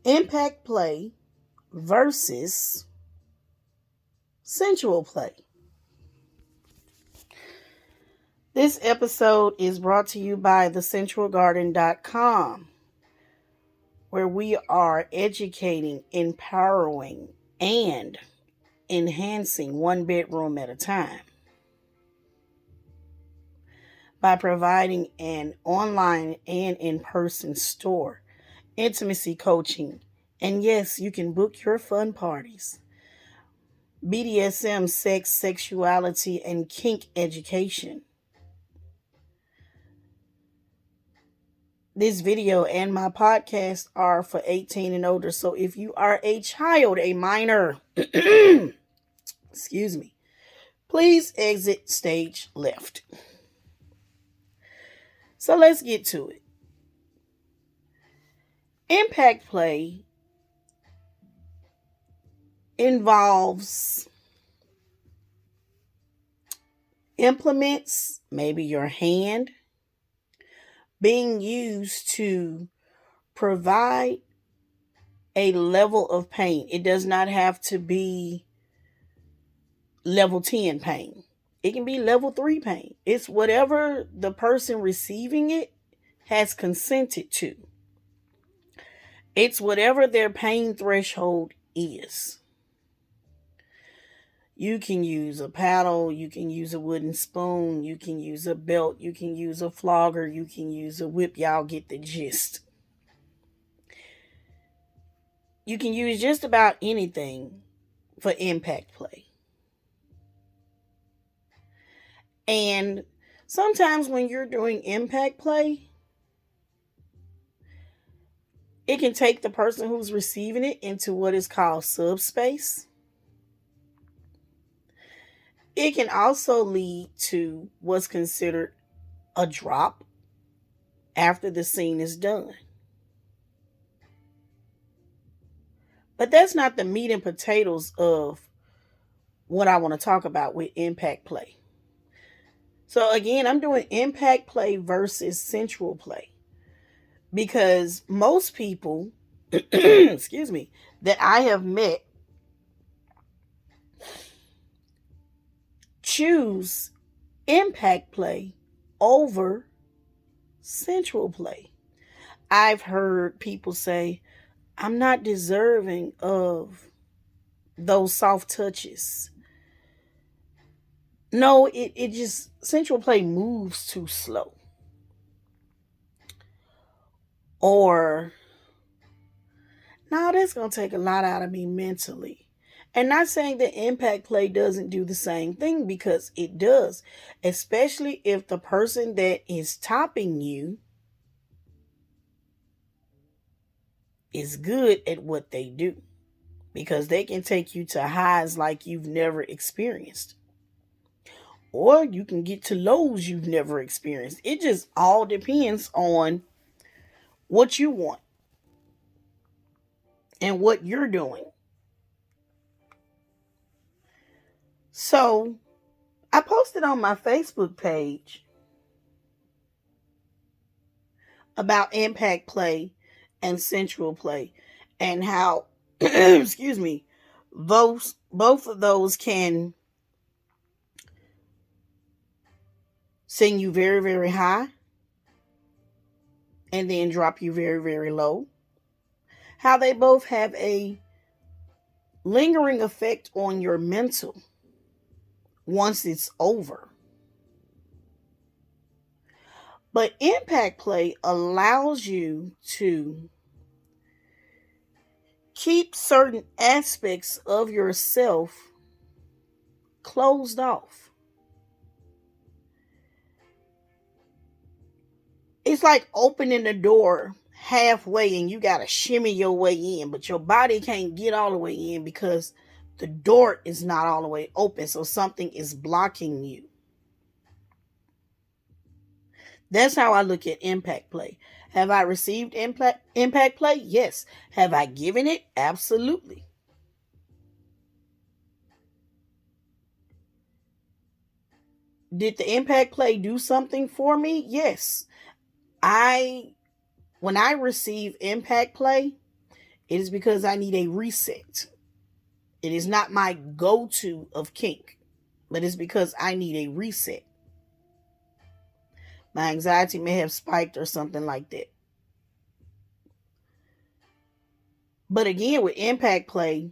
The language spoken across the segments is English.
Impact play versus sensual play. This episode is brought to you by thesensualgarden.com, where we are educating, empowering, and enhancing one bedroom at a time by providing an online and in-person store, intimacy coaching, and yes, you can book your fun parties, BDSM, sex, sexuality, and kink education. This video and my podcast are for 18 and older. So if you are a child, a minor, excuse me, please exit stage left. So let's get to it. Impact play involves implements, maybe your hand, being used to provide a level of pain. It does not have to be level 10 pain. It can be level 3 pain. It's whatever the person receiving it has consented to. It's whatever their pain threshold is. You can use a paddle, you can use a wooden spoon, you can use a belt, you can use a flogger, you can use a whip. Y'all get the gist. You can use just about anything for impact play. And sometimes when you're doing impact play, it can take the person who's receiving it into what is called subspace. It can also lead to what's considered a drop after the scene is done. But that's not the meat and potatoes of what I want to talk about with impact play. So again, I'm doing impact play versus sensual play. Because most people, excuse me, that I have met choose impact play over sensual play. I've heard people say, I'm not deserving of those soft touches. No, it just, sensual play moves too slow. Or, no, that's going to take a lot out of me mentally. And not saying that impact play doesn't do the same thing, because it does. Especially if the person that is topping you is good at what they do. Because they can take you to highs like you've never experienced. Or you can get to lows you've never experienced. It just all depends on what you want and what you're doing. So, I posted on my Facebook page about impact play and sensual play, and how, excuse me, both of those can send you very, very high and then drop you very, very low. How they both have a lingering effect on your mental once it's over. But impact play allows you to keep certain aspects of yourself closed off. It's like opening the door halfway and you got to shimmy your way in, but your body can't get all the way in because the door is not all the way open. So something is blocking you. That's how I look at impact play. Have I received impact play? Yes. Have I given it? Absolutely. Did the impact play do something for me? Yes. When I receive impact play, It is because I need a reset. It is not my go-to of kink, but it's because I need a reset. My anxiety may have spiked or something like that. But again, with impact play,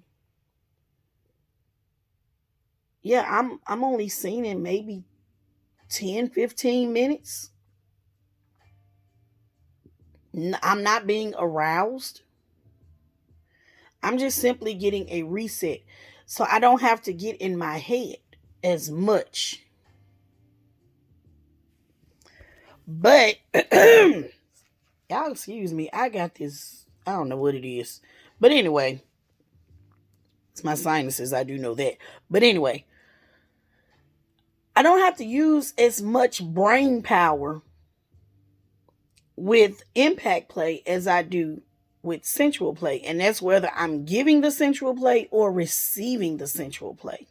yeah, I'm only seen in maybe 10, 15 minutes. I'm not being aroused. I'm just simply getting a reset. So I don't have to get in my head as much. But y'all excuse me, I got this. I don't know what it is. But anyway, it's my sinuses, I do know that. But anyway, I don't have to use as much brain power with impact play as I do with sensual play. And that's whether I'm giving the sensual play or receiving the sensual play.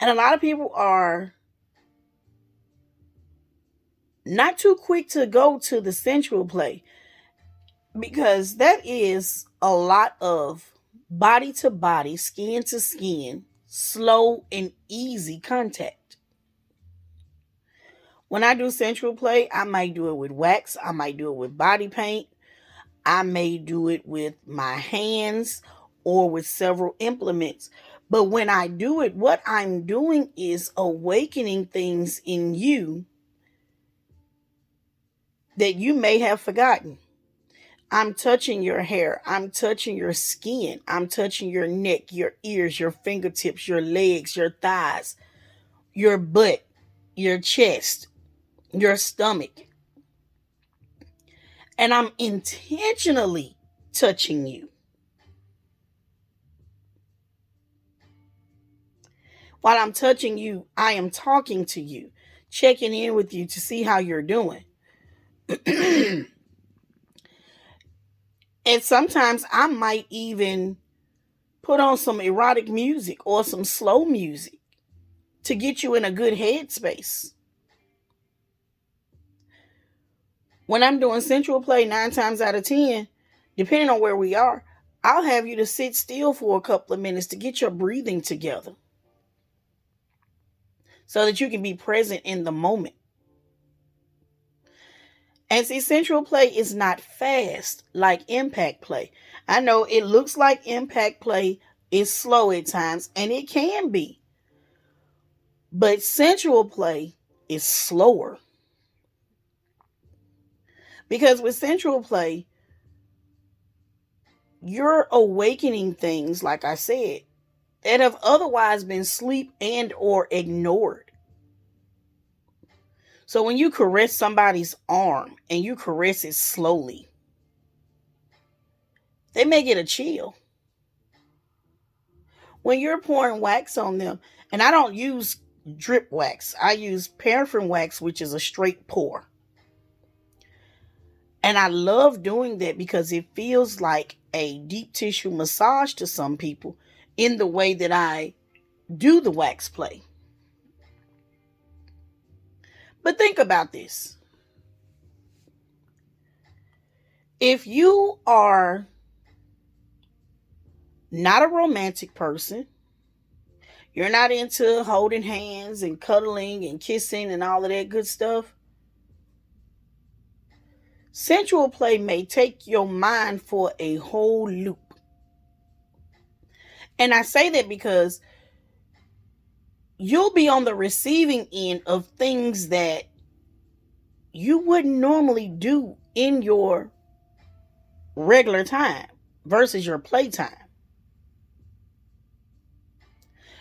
And a lot of people are not too quick to go to the sensual play because that is a lot of body to body, skin to skin, slow and easy contact. When I do sensual play, I might do it with wax, I might do it with body paint, I may do it with my hands or with several implements. But when I do it, what I'm doing is awakening things in you that you may have forgotten. I'm touching your hair. I'm touching your skin. I'm touching your neck, your ears, your fingertips, your legs, your thighs, your butt, your chest, your stomach. And I'm intentionally touching you. While I'm touching you, I am talking to you, checking in with you to see how you're doing. And sometimes I might even put on some erotic music or some slow music to get you in a good headspace. When I'm doing sensual play, 9 times out of 10, depending on where we are, I'll have you to sit still for a couple of minutes to get your breathing together so that you can be present in the moment. And see, sensual play is not fast like impact play. I know it looks like impact play is slow at times, and it can be. But sensual play is slower. Because with sensual play, you're awakening things, like I said, that have otherwise been sleep and or ignored. So when you caress somebody's arm and you caress it slowly, they may get a chill. When you're pouring wax on them, and I don't use drip wax, I use paraffin wax, which is a straight pour. And I love doing that because it feels like a deep tissue massage to some people in the way that I do the wax play. But think about this. If you are not a romantic person, you're not into holding hands and cuddling and kissing and all of that good stuff, sensual play may take your mind for a whole loop. And I say that because you'll be on the receiving end of things that you wouldn't normally do in your regular time versus your playtime.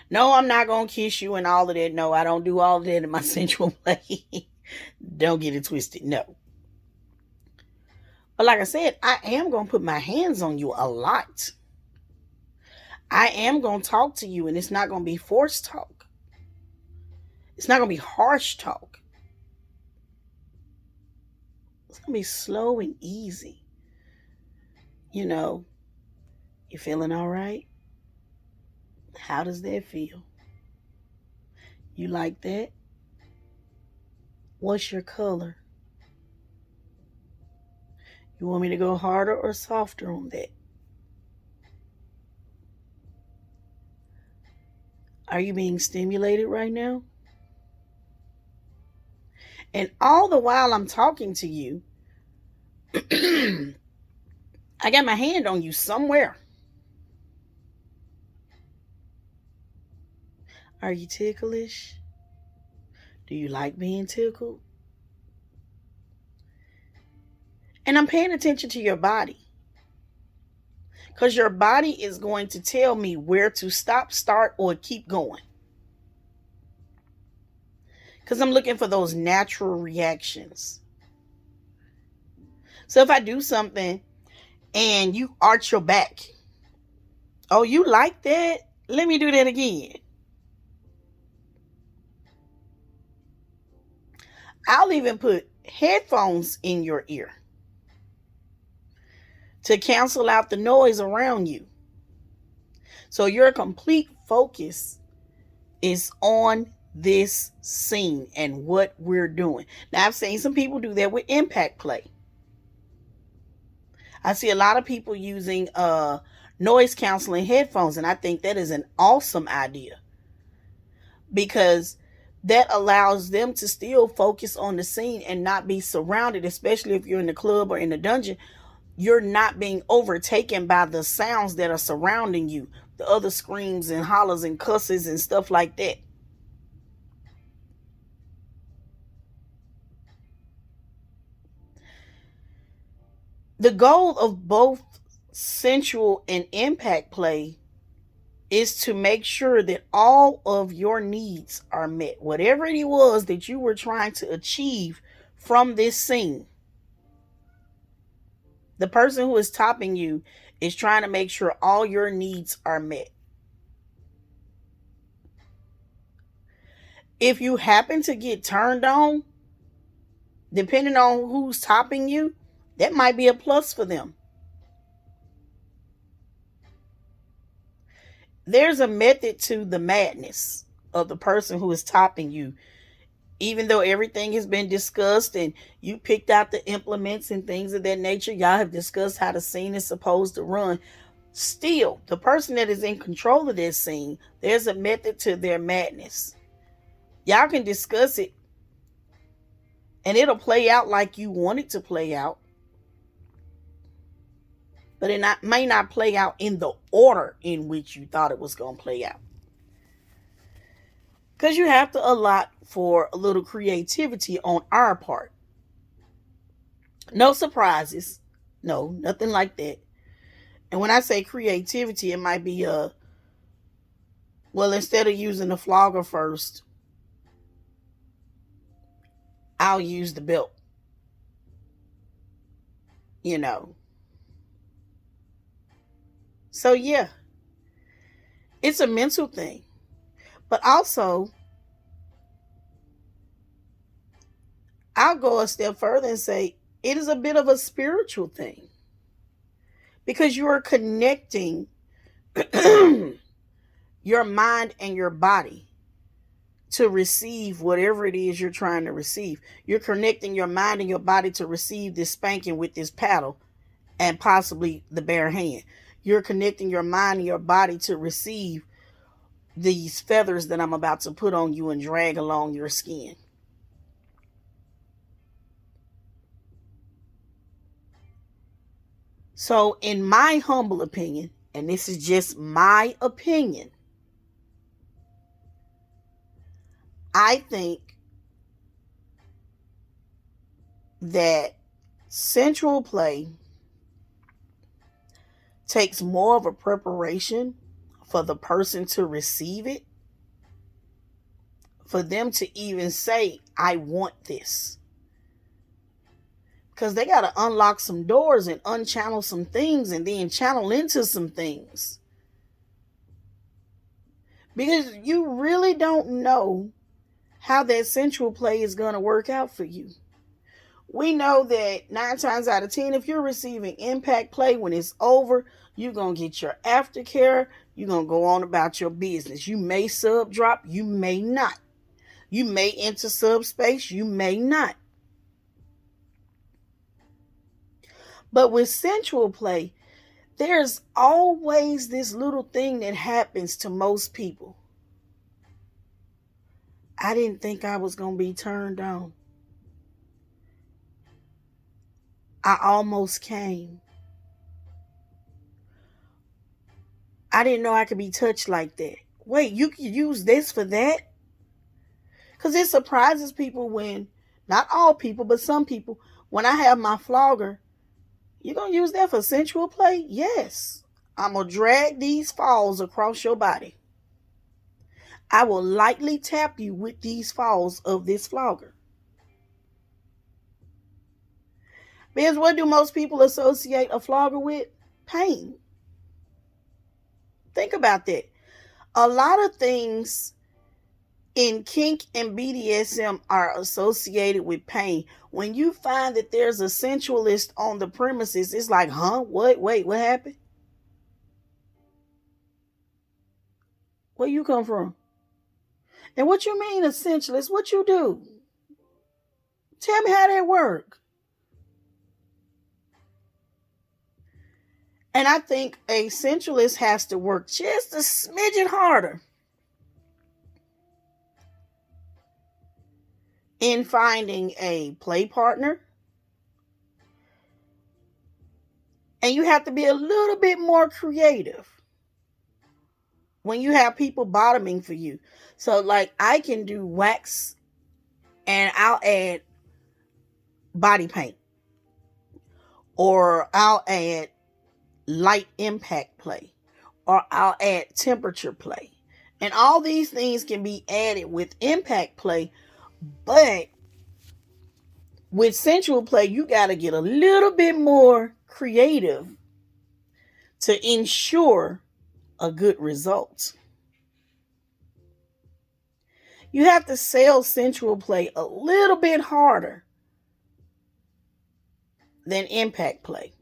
No, I'm not going to kiss you and all of that. No, I don't do all of that in my sensual play. Don't get it twisted. No. But like I said, I am going to put my hands on you a lot. I am going to talk to you, and it's not going to be forced talk. It's not going to be harsh talk. It's going to be slow and easy. You know, you feeling all right? How does that feel? You like that? What's your color? You want me to go harder or softer on that? Are you being stimulated right now? And all the while I'm talking to you, I got my hand on you somewhere. Are you ticklish? Do you like being tickled? And I'm paying attention to your body because your body is going to tell me where to stop, start, or keep going. Because I'm looking for those natural reactions. So if I do something and you arch your back, oh, you like that? Let me do that again. I'll even put headphones in your ear to cancel out the noise around you. So your complete focus is on this scene and what we're doing. Now, I've seen some people do that with impact play. I see a lot of people using noise canceling headphones, and I think that is an awesome idea because that allows them to still focus on the scene and not be surrounded, especially if you're in the club or in the dungeon. You're not being overtaken by the sounds that are surrounding you, the other screams and hollers and cusses and stuff like that. The goal of both sensual and impact play is to make sure that all of your needs are met. Whatever it was that you were trying to achieve from this scene, the person who is topping you is trying to make sure all your needs are met. If you happen to get turned on, depending on who's topping you, that might be a plus for them. There's a method to the madness of the person who is topping you. Even though everything has been discussed and you picked out the implements and things of that nature, y'all have discussed how the scene is supposed to run. Still, the person that is in control of this scene, there's a method to their madness. Y'all can discuss it and it'll play out like you want it to play out, but may not play out in the order in which you thought it was going to play out. Because you have to allot for a little creativity on our part. No surprises. No, nothing like that. And when I say creativity, it might be well, instead of using the flogger first, I'll use the belt. You know. So yeah, it's a mental thing. But also, I'll go a step further and say it is a bit of a spiritual thing. Because you are connecting your mind and your body to receive whatever it is you're trying to receive. You're connecting your mind and your body to receive this spanking with this paddle and possibly the bare hand. You're connecting your mind and your body to receive these feathers that I'm about to put on you and drag along your skin. So, in my humble opinion, and this is just my opinion, I think that sensual play takes more of a preparation for the person to receive it, for them to even say, I want this. Because they got to unlock some doors and unchannel some things and then channel into some things. Because you really don't know how that sensual play is going to work out for you. We know that 9 times out of 10, if you're receiving impact play, when it's over, you're going to get your aftercare. You're going to go on about your business. You may sub drop. You may not. You may enter subspace. You may not. But with sensual play, there's always this little thing that happens to most people. I didn't think I was going to be turned on. I almost came. I didn't know I could be touched like that. Wait, you can use this for that? Because it surprises people when, not all people, but some people, when I have my flogger, you going to use that for sensual play? Yes. I'm going to drag these falls across your body. I will lightly tap you with these falls of this flogger. Because what do most people associate a flogger with? Pain. Think about that. A lot of things in kink and BDSM are associated with pain. When you find that there's a sensualist on the premises, it's like, huh? What? Wait, what happened? Where you come from? And what you mean a sensualist? What you do? Tell me how that work. And I think a sensualist has to work just a smidgen harder in finding a play partner. And you have to be a little bit more creative when you have people bottoming for you. So, like, I can do wax and I'll add body paint, or I'll add light impact play, or I'll add temperature play. And all these things can be added with impact play, but with sensual play, you got to get a little bit more creative to ensure a good result. You have to sell sensual play a little bit harder than impact play.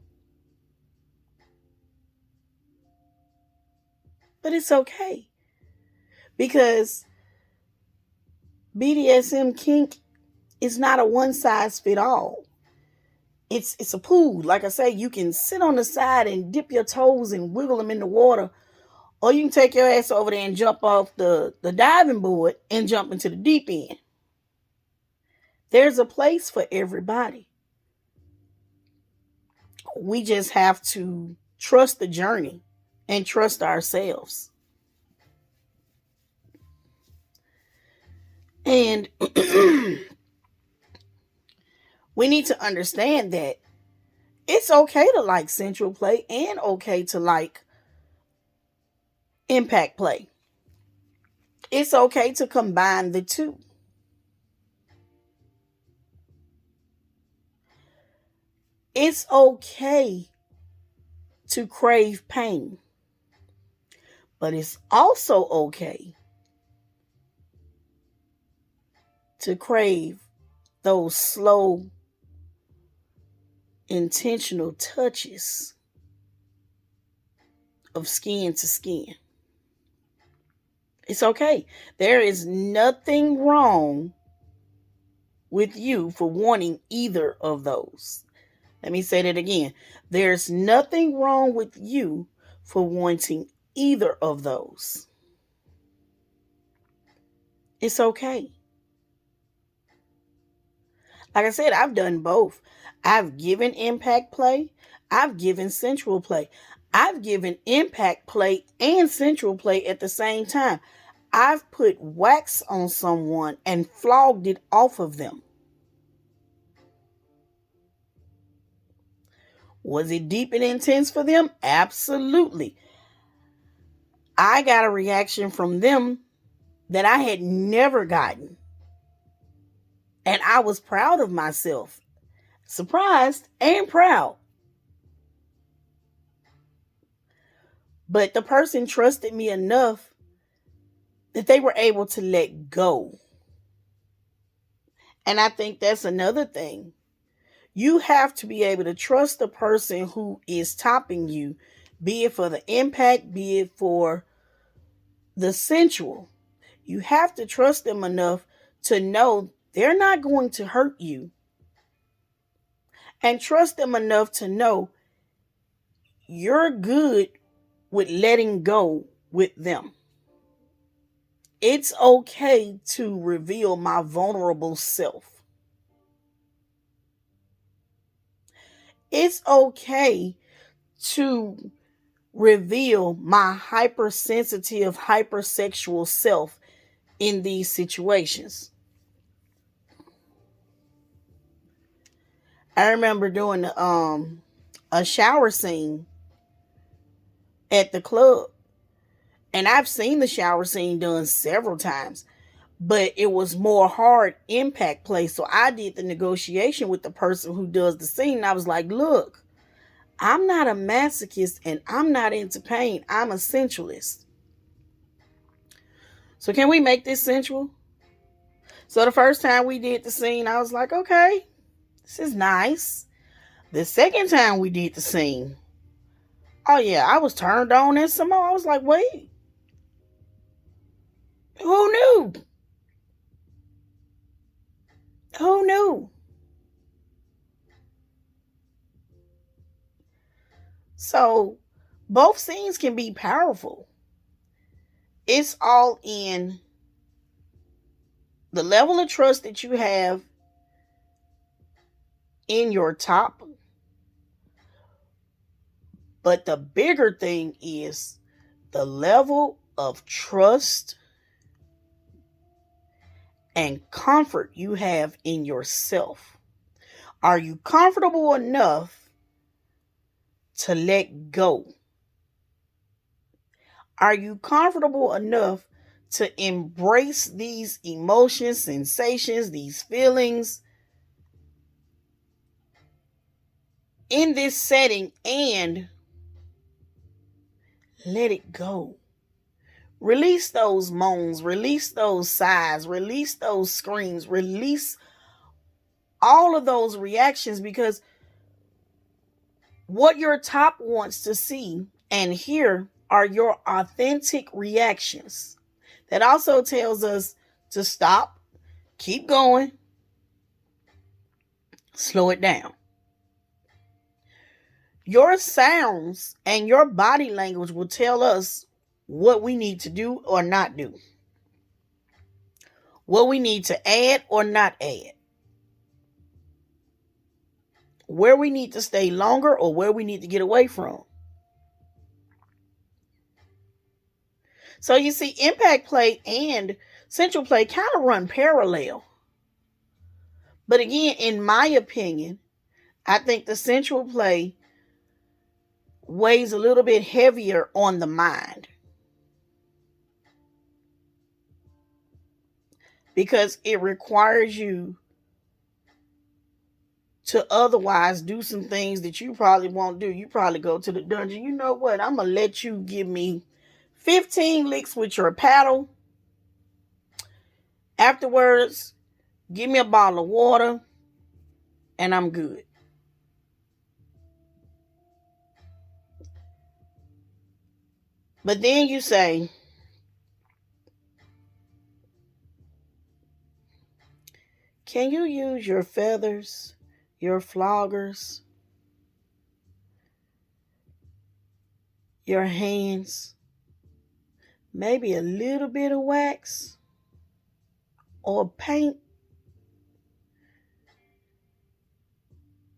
But it's okay, because BDSM kink is not a one size fit all. It's a pool. Like I say, you can sit on the side and dip your toes and wiggle them in the water, or you can take your ass over there and jump off the diving board and jump into the deep end. There's a place for everybody. We just have to trust the journey and trust ourselves. And we need to understand that it's okay to like sensual play and okay to like impact play. It's okay to combine the two. It's okay to crave pain, but it's also okay to crave those slow, intentional touches of skin to skin. It's okay. There is nothing wrong with you for wanting either of those. Let me say that again. There's nothing wrong with you for wanting either of those. It's okay. Like I said, I've done both. I've given impact play. I've given sensual play. I've given impact play and sensual play at the same time. I've put wax on someone and flogged it off of them. Was it deep and intense for them? Absolutely. I got a reaction from them that I had never gotten. And I was proud of myself. Surprised and proud. But the person trusted me enough that they were able to let go. And I think that's another thing. You have to be able to trust the person who is topping you, be it for the impact, be it for the sensual. You have to trust them enough to know they're not going to hurt you. and trust them enough to know you're good with letting go with them. It's okay to reveal my vulnerable self. It's okay to reveal my hypersensitive, hypersexual self in these situations. I remember doing a shower scene at the club, and I've seen the shower scene done several times, but it was more hard impact play. So I did the negotiation with the person who does the scene. And I was like, look, I'm not a masochist and I'm not into pain. I'm a sensualist. So can we make this sensual? So the first time we did the scene, I was like, okay, this is nice. The second time we did the scene, oh yeah, I was turned on and some more. I was like, wait, who knew? Who knew? So both scenes can be powerful. It's all in the level of trust that you have in your top. But the bigger thing is the level of trust and comfort you have in yourself. Are you comfortable enough to let go? Are you comfortable enough to embrace these emotions, sensations, these feelings in this setting and let it go? Release those moans, release those sighs, release those screams, release all of those reactions, because what your top wants to see and hear are your authentic reactions. That also tells us to stop, keep going, slow it down. Your sounds and your body language will tell us what we need to do or not do, what we need to add or not add, where we need to stay longer or where we need to get away from. So you see, impact play and central play kind of run parallel. But again, in my opinion, I think the central play weighs a little bit heavier on the mind, because it requires you to otherwise do some things that you probably won't do. You probably go to the dungeon. You know what? I'm going to let you give me 15 licks with your paddle. Afterwards, give me a bottle of water and I'm good. But then you say, can you use your feathers, your floggers, your hands, maybe a little bit of wax or paint?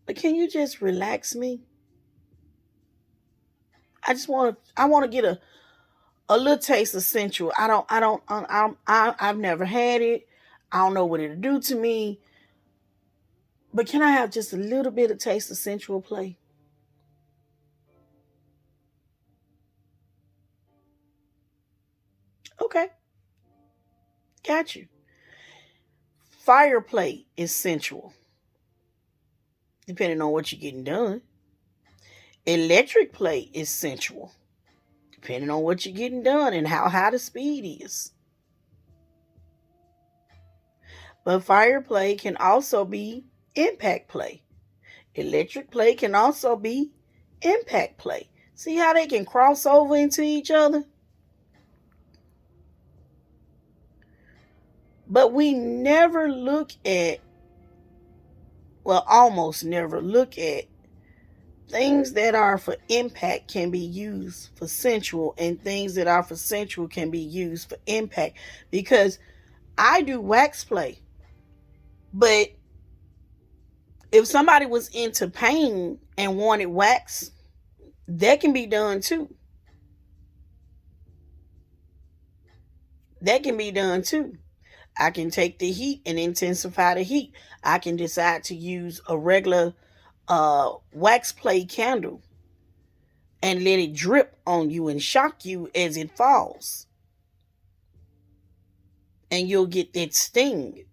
But can you just relax me? I want to get a little taste of sensual. I've never had it. I don't know what it'll do to me. But can I have just a little bit of taste of sensual play? Okay, got you. Fire play is sensual, depending on what you're getting done. Electric play is sensual, depending on what you're getting done and how high the speed is. But fire play can also be impact play. Electric play can also be impact play. See how they can cross over into each other? But we never look at well, almost never look at things that are for impact can be used for sensual, and things that are for sensual can be used for impact. Because I do wax play, but if somebody was into pain and wanted wax, that can be done too. That can be done too. I can take the heat and intensify the heat. I can decide to use a regular wax play candle and let it drip on you and shock you as it falls. And you'll get that sting.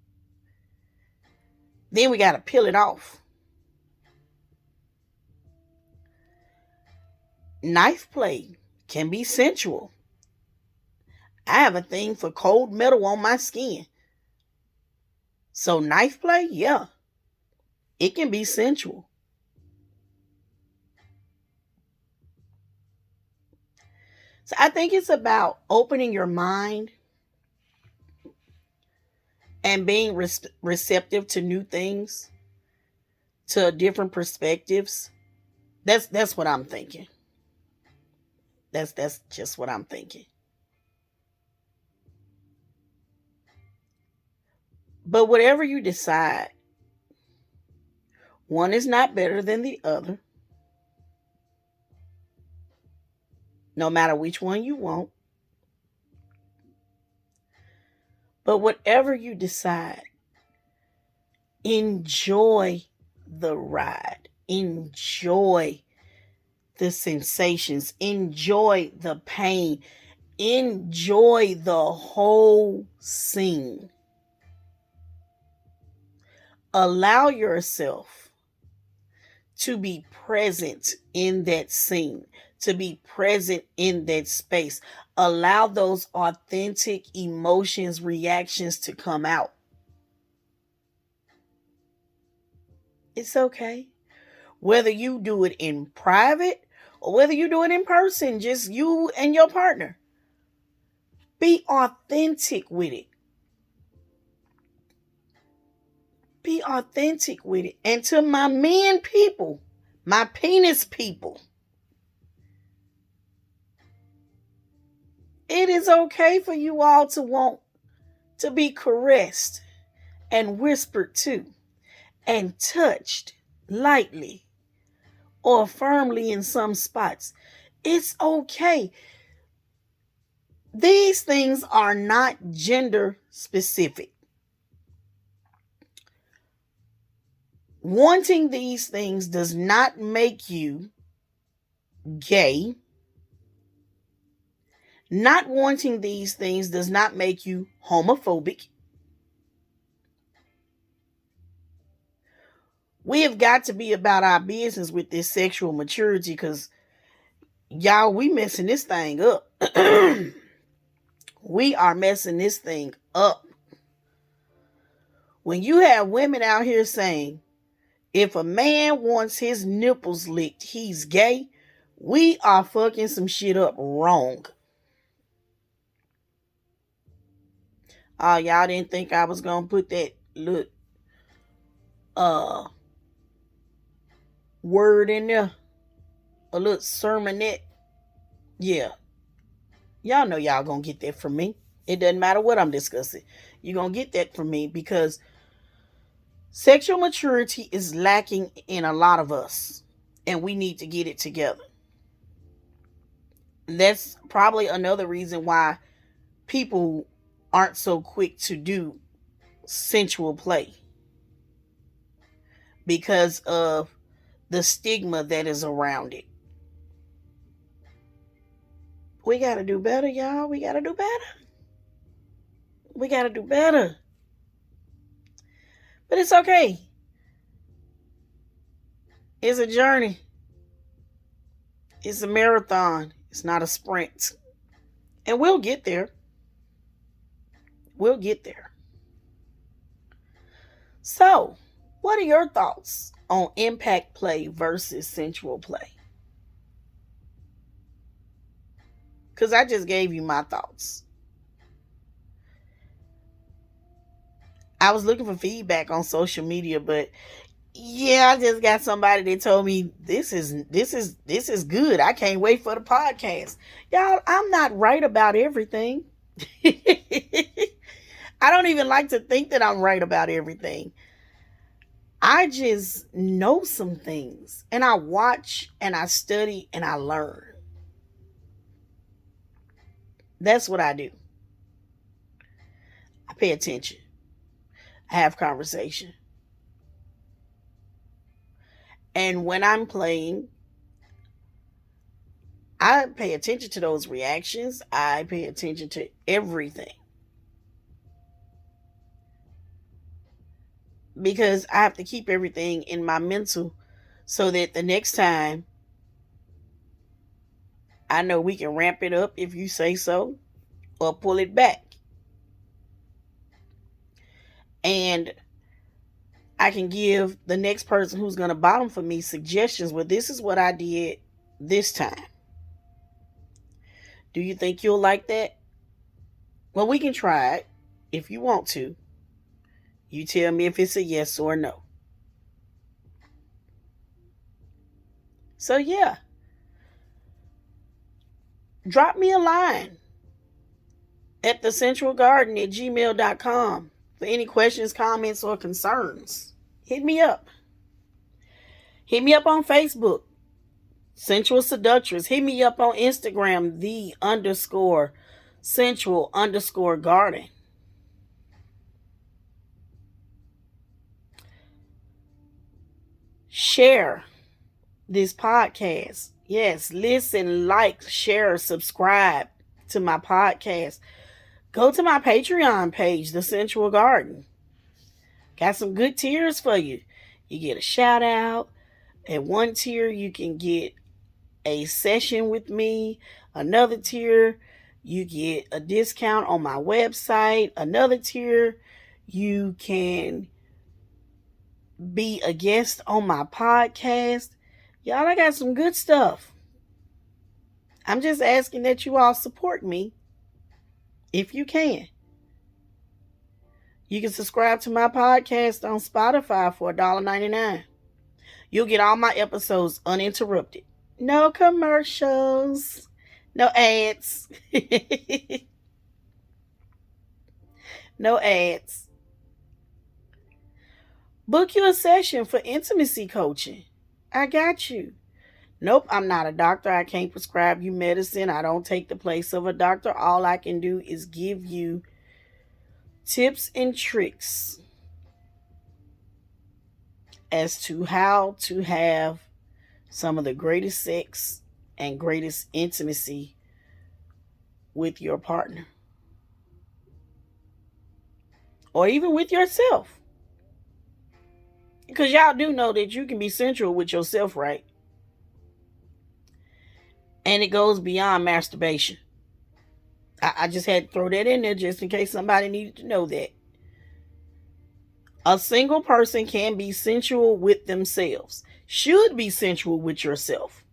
Then we got to peel it off. Knife play can be sensual. I have a thing for cold metal on my skin. So knife play, yeah, it can be sensual. So I think it's about opening your mind and being receptive to new things, to different perspectives. That's what I'm thinking. That's just what I'm thinking. But whatever you decide, one is not better than the other. No matter which one you want. But whatever you decide, enjoy the ride. Enjoy the sensations. Enjoy the pain. Enjoy the whole scene. Allow yourself to be present in that scene, to be present in that space. Allow those authentic emotions, reactions to come out. It's okay. Whether you do it in private or whether you do it in person, just you and your partner. Be authentic with it. Be authentic with it. And to my men people, my penis people, it is okay for you all to want to be caressed and whispered to and touched lightly or firmly in some spots. It's okay. These things are not gender specific. Wanting these things does not make you gay. Not wanting these things does not make you homophobic. We have got to be about our business with this sexual maturity, because y'all, we messing this thing up. We are messing this thing up. When you have women out here saying, if a man wants his nipples licked, he's gay, we are fucking some shit up wrong. Oh, y'all didn't think I was gonna put that little word in there? A little sermonette? Yeah. Y'all know y'all gonna get that from me. It doesn't matter what I'm discussing. You're gonna get that from me, because sexual maturity is lacking in a lot of us. And we need to get it together. That's probably another reason why people aren't so quick to do sensual play, because of the stigma that is around it. We got to do better, y'all. We got to do better. We got to do better. But it's okay. It's a journey. It's a marathon. It's not a sprint. And we'll get there. We'll get there. So, what are your thoughts on impact play versus sensual play? Because I just gave you my thoughts. I was looking for feedback on social media, but Yeah, I just got somebody that told me this is good. I can't wait for the podcast. Y'all, I'm not right about everything. I don't even like to think that I'm right about everything. I just know some things and I watch and I study and I learn. That's what I do. I pay attention. I have conversation. And when I'm playing, I pay attention to those reactions. I pay attention to everything because I have to keep everything in my mental so that the next time I know we can ramp it up if you say so or pull it back. And I can give the next person who's going to bottom for me suggestions. Well, this is what I did this time. Do you think you'll like that? Well, we can try it if you want to. You tell me if it's a yes or a no. So, yeah, drop me a line at thecentralgarden@gmail.com for any questions, comments, or concerns. Hit me up. Hit me up on Facebook, Sensual Seductress. Hit me up on Instagram, the_sensual_garden. Share this podcast. Yes, listen, like, share, subscribe to my podcast. Go to my Patreon page, The Sensual Garden. Got some good tiers for you. You get a shout out. At one tier, you can get a session with me. Another tier, you get a discount on my website. Another tier, you can be a guest on my podcast. Y'all, I got some good stuff. I'm just asking that you all support me if you can. You can subscribe to my podcast on Spotify for $1.99. You'll get all my episodes uninterrupted. No commercials. No ads. No ads. Book you a session for intimacy coaching. I got you. Nope, I'm not a doctor. I can't prescribe you medicine. I don't take the place of a doctor. All I can do is give you tips and tricks as to how to have some of the greatest sex and greatest intimacy with your partner or even with yourself. Because y'all do know that you can be sensual with yourself, right? And it goes beyond masturbation. I just had to throw that in there just in case somebody needed to know that. A single person can be sensual with themselves, should be sensual with yourself.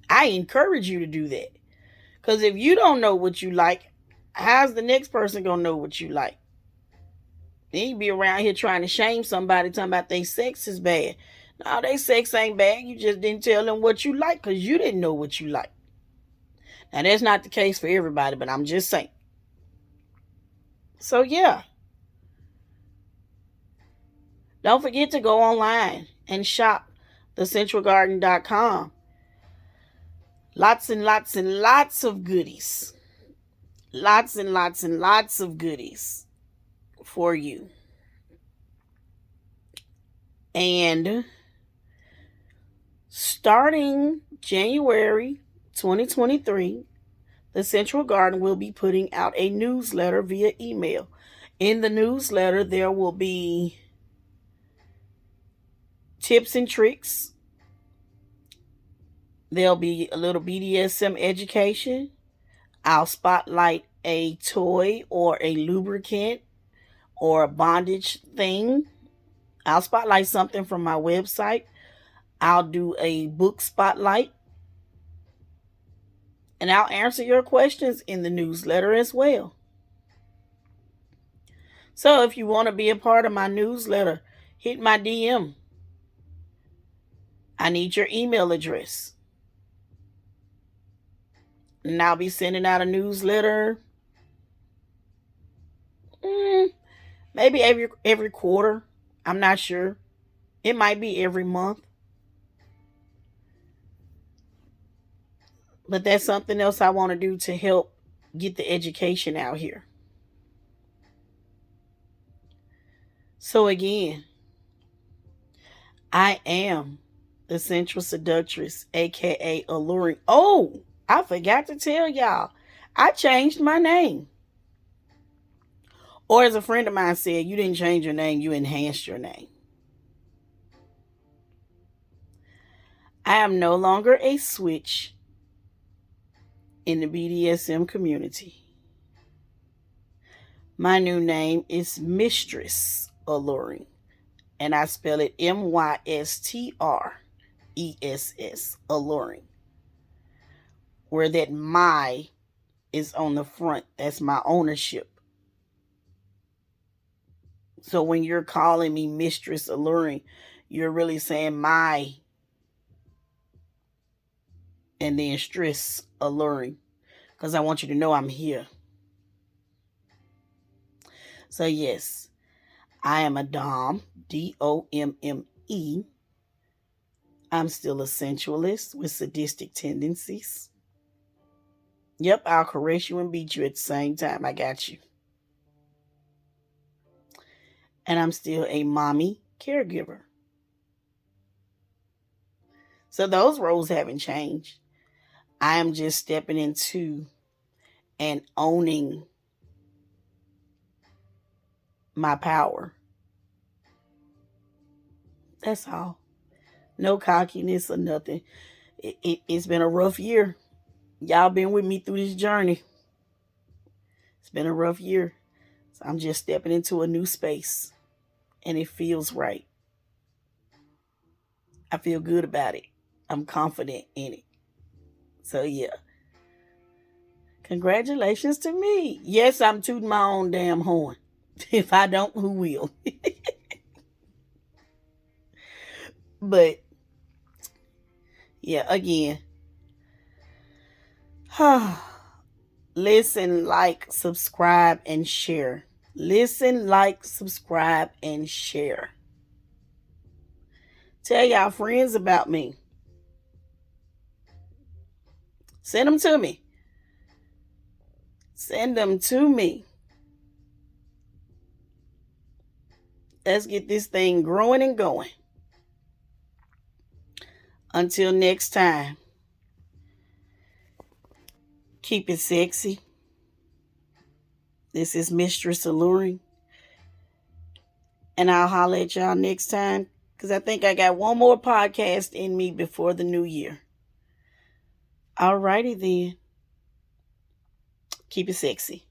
I encourage you to do that. Because if you don't know what you like, how's the next person going to know what you like? Then you be around here trying to shame somebody, talking about their sex is bad. No, their sex ain't bad. You just didn't tell them what you like because you didn't know what you like. Now, that's not the case for everybody, but I'm just saying. So, yeah. Don't forget to go online and shop thecentralgarden.com. Lots and lots and lots of goodies. Lots and lots and lots of goodies for you. And starting January 2023, the Central Garden will be putting out a newsletter via email. In the newsletter, there will be tips and tricks. There'll be a little BDSM education. I'll spotlight a toy or a lubricant or a bondage thing. I'll spotlight something from my website. I'll do a book spotlight. And I'll answer your questions in the newsletter as well. So if you want to be a part of my newsletter, hit my DM. I need your email address. And I'll be sending out a newsletter. Maybe every quarter. I'm not sure. It might be every month. But that's something else I want to do to help get the education out here. So again, I am the Sensual Seductress, aka Alluring. Oh, I forgot to tell y'all. I changed my name. Or as a friend of mine said, you didn't change your name, you enhanced your name. I am no longer a switch in the BDSM community. My new name is Mistress Alluring, and I spell it MYSTRESS, Alluring, where that my is on the front. That's my ownership. So when you're calling me Mistress Alluring, you're really saying my and then stress alluring, because I want you to know I'm here. So yes, I am a Dom, DOMME. I'm still a sensualist with sadistic tendencies. Yep, I'll caress you and beat you at the same time. I got you. And I'm still a mommy caregiver. So those roles haven't changed. I am just stepping into and owning my power. That's all. No cockiness or nothing. It's been a rough year. Y'all been with me through this journey. It's been a rough year. So I'm just stepping into a new space. And it feels right. I feel good about it. I'm confident in it. So yeah. Congratulations to me. Yes, I'm tooting my own damn horn. If I don't, who will? But yeah, again. Listen, like, subscribe, and share. Listen, like, subscribe, and share. Tell y'all friends about me. Send them to me. Send them to me. Let's get this thing growing and going. Until next time, keep it sexy. This is Mistress Alluring. And I'll holler at y'all next time, because I think I got one more podcast in me before the new year. Alrighty then. Keep it sexy.